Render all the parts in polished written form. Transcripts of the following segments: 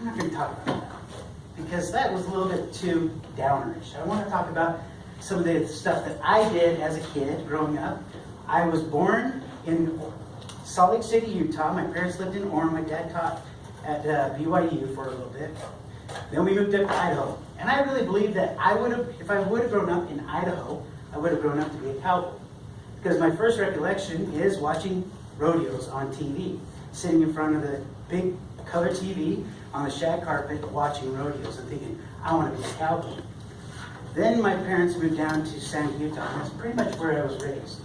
I'm not going to talk about that because that was a little bit too downerish. I want to talk about some of the stuff that I did as a kid growing up. I was born in Salt Lake City, Utah. My parents lived in Orem. My dad taught at BYU for a little bit. Then we moved up to Idaho. And I really believe that if I would have grown up in Idaho, I would have grown up to be a cowboy. Because my first recollection is watching rodeos on TV, sitting in front of the big color TV on the shag carpet watching rodeos and thinking, I want to be a cowboy. Then my parents moved down to Santa, Utah, and that's pretty much where I was raised.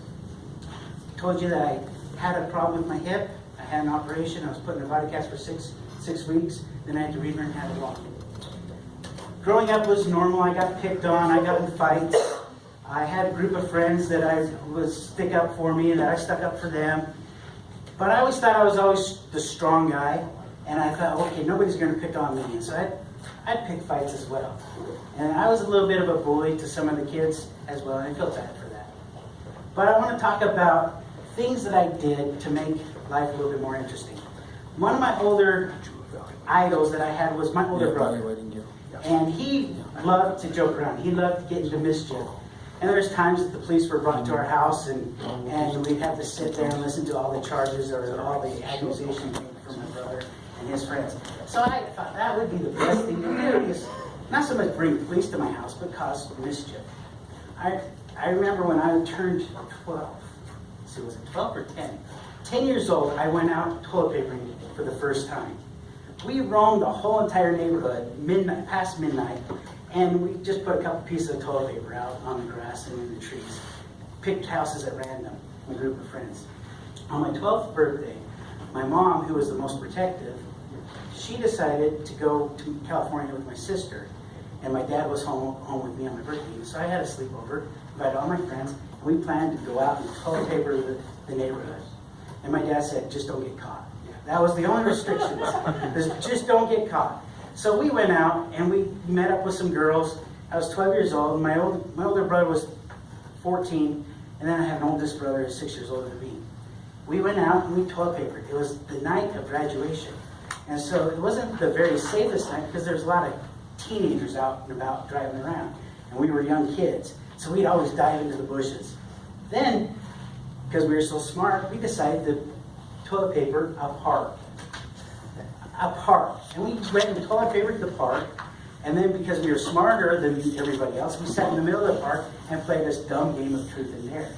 I told you that I had a problem with my hip. I had an operation. I was put in a body cast for six weeks. Then I had to relearn how to walk. Growing up was normal. I got picked on. I got in fights. I had a group of friends that I was stick up for me and that I stuck up for them. But I always thought I was always the strong guy. And I thought, okay, nobody's going to pick on me. And so I'd pick fights as well. And I was a little bit of a bully to some of the kids as well. And I feel bad for that. But I want to talk about things that I did to make life a little bit more interesting. One of my older idols that I had was my older brother. And he loved to joke around. He loved to get into mischief. And there's times that the police were brought to our house and we'd have to sit there and listen to all the charges or all the accusations made from my brother and his friends. So I thought that would be the best thing to do, is not so much bring police to my house, but cause mischief. I remember when I turned 12, so was it 12 or 10? 10 years old, I went out toilet papering for the first time. We roamed the whole entire neighborhood, past midnight, and we just put a couple pieces of toilet paper out on the grass and in the trees. Picked houses at random, a group of friends. On my 12th birthday, my mom, who was the most protective, she decided to go to California with my sister. And my dad was home with me on my birthday. So I had a sleepover, invited all my friends, and we planned to go out and toilet paper the neighborhood. And my dad said, just don't get caught. That was the only restriction. Just don't get caught. So we went out and we met up with some girls. I was 12 years old. My older brother was 14, and then I have an oldest brother who's 6 years older than me. We went out and we toilet papered. It was the night of graduation. And so it wasn't the very safest night because there's a lot of teenagers out and about driving around. And we were young kids. So we'd always dive into the bushes. Then, because we were so smart, we decided to toilet paper a park. And we went and toilet papered the park. And then because we were smarter than everybody else, we sat in the middle of the park and played this dumb game of truth and dare.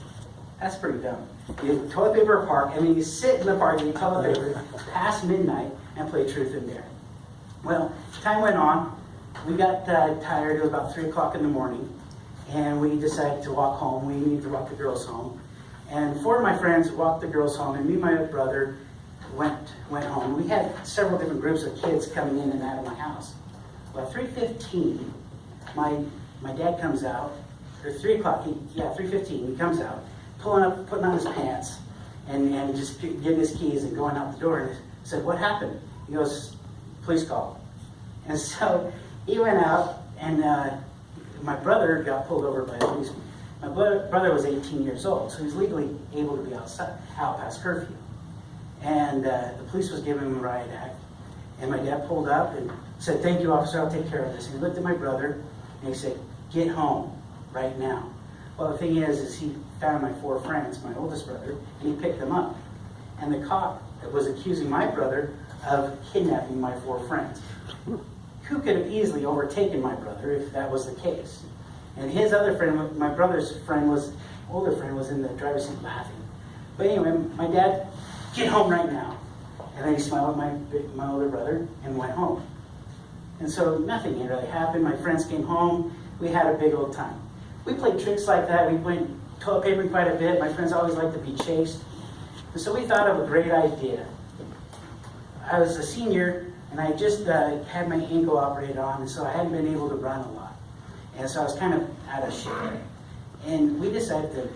That's pretty dumb. You toilet paper a park, and then you sit in the park and you toilet paper past midnight and play truth and dare. Well, time went on. We got tired. It was about 3 o'clock in the morning. And we decided to walk home. We needed to walk the girls home. And 4 of my friends walked the girls home, and me and my brother went home. We had several different groups of kids coming in and out of my house. Well, 3:15, my dad comes out, or 3 o'clock, 3:15, he comes out, putting on his pants, and just getting his keys and going out the door. And I said, what happened? He goes, police call. And so he went out, and my brother got pulled over by a policeman. My brother was 18 years old, so he was legally able to be out past curfew. And the police was giving him a riot act. And my dad pulled up and said, thank you, officer, I'll take care of this. And he looked at my brother and he said, get home right now. Well, the thing is he found my 4 friends, my oldest brother, and he picked them up. And the cop was accusing my brother of kidnapping my 4 friends. Who could have easily overtaken my brother if that was the case? And his other friend, my brother's older friend, was in the driver's seat laughing. But anyway, my dad, get home right now. And then he smiled at my older brother and went home. And so nothing really happened. My friends came home. We had a big old time. We played tricks like that. We went toilet papering quite a bit. My friends always liked to be chased. And so we thought of a great idea. I was a senior, and I just had my ankle operated on, and so I hadn't been able to run a lot. And so I was kind of out of shape. And we decided to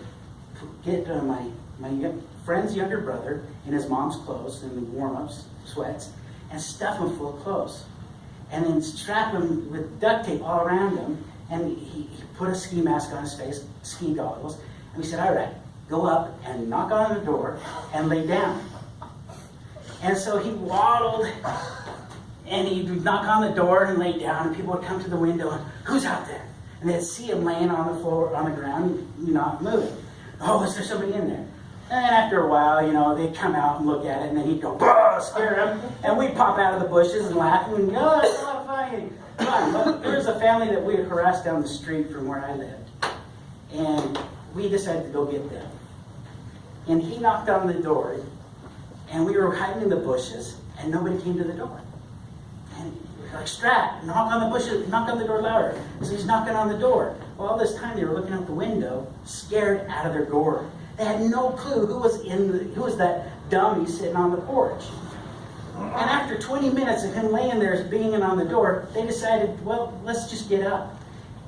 get my friend's younger brother in his mom's clothes, in the warm-ups, sweats, and stuff him full of clothes. And then strap him with duct tape all around him, and he put a ski mask on his face, ski goggles, and we said, all right, go up and knock on the door and lay down. And so he waddled And he'd knock on the door and lay down, and people would come to the window and, who's out there? And they'd see him laying on the floor, on the ground, not moving. Oh, is there somebody in there? And after a while, they'd come out and look at it, and then he'd go, bah, scare him. And we'd pop out of the bushes and laugh, and oh, that's a lot of fun. But there was a family that we had harassed down the street from where I lived. And we decided to go get them. And he knocked on the door, and we were hiding in the bushes, and nobody came to the door. And we were like, Strat, knock on the bushes, knock on the door louder. So he's knocking on the door. Well, all this time they were looking out the window, scared out of their gourd. They had no clue who was that dummy sitting on the porch. And after 20 minutes of him laying there banging on the door, they decided, well, let's just get up.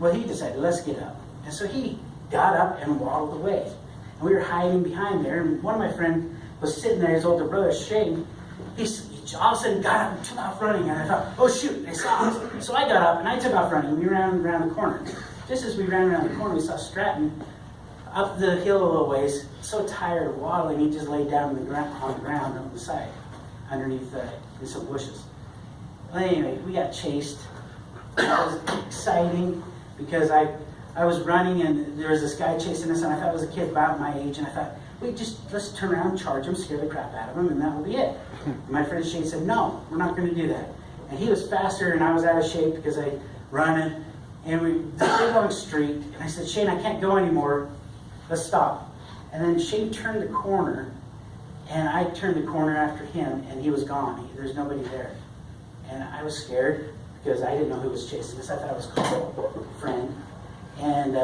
Well, he decided, let's get up. And so he got up and waddled away. And we were hiding behind there, and one of my friends was sitting there, his older brother, Shane. He all of a sudden got up and took off running, and I thought, oh shoot, they saw us. So I got up and I took off running. We ran around the corner. Just as we ran around the corner, we saw Stratton up the hill a little ways, so tired of waddling, he just laid down on the ground on the side, underneath in some bushes. Well, anyway, we got chased. It was exciting because I was running and there was this guy chasing us, and I thought it was a kid about my age, and I thought, let's turn around, charge him, scare the crap out of him, and that will be it. And my friend Shane said, no, we're not going to do that. And he was faster, and I was out of shape because I running, and we did a long street, and I said, Shane, I can't go anymore. Let's stop. And then Shane turned the corner, and I turned the corner after him, and he was gone. There's nobody there. And I was scared because I didn't know who was chasing us. I thought it was Carl, a friend. And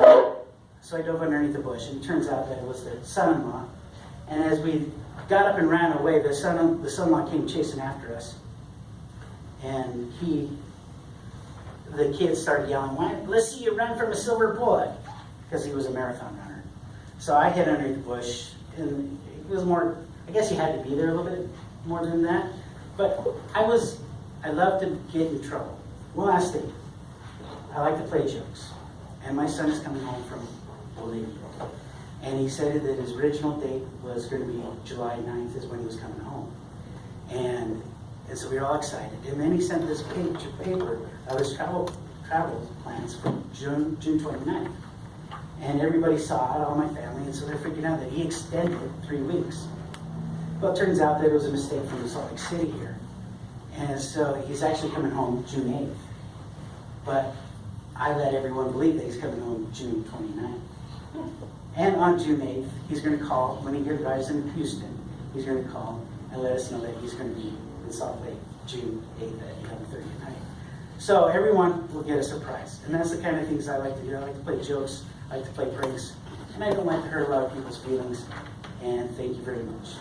so I dove underneath the bush, and it turns out that it was the son-in-law. And as we got up and ran away, the son-in-law came chasing after us. And the kids started yelling, let's see you run from a silver bullet, because he was a marathon runner. So I hid underneath the bush, and it was more, I guess you had to be there a little bit more than that. But I love to get in trouble. One last thing. I like to play jokes. And my son is coming home from Bolivia. And he said that his original date was going to be July 9th is when he was coming home. And so we were all excited. And then he sent this paper of his travel plans for June 29th. And everybody saw it, all my family, and so they're freaking out that he extended it 3 weeks. Well, it turns out that it was a mistake from Salt Lake City here. And so he's actually coming home June 8th. But I let everyone believe that he's coming home June 29th. And on June 8th, he's going to call, when he arrives in Houston, he's going to call and let us know that he's going to be in Salt Lake June 8th at 11:30 at night. So everyone will get a surprise. And that's the kind of things I like to do. I like to play jokes, I like to play pranks, and I don't like to hurt a lot of people's feelings. And thank you very much.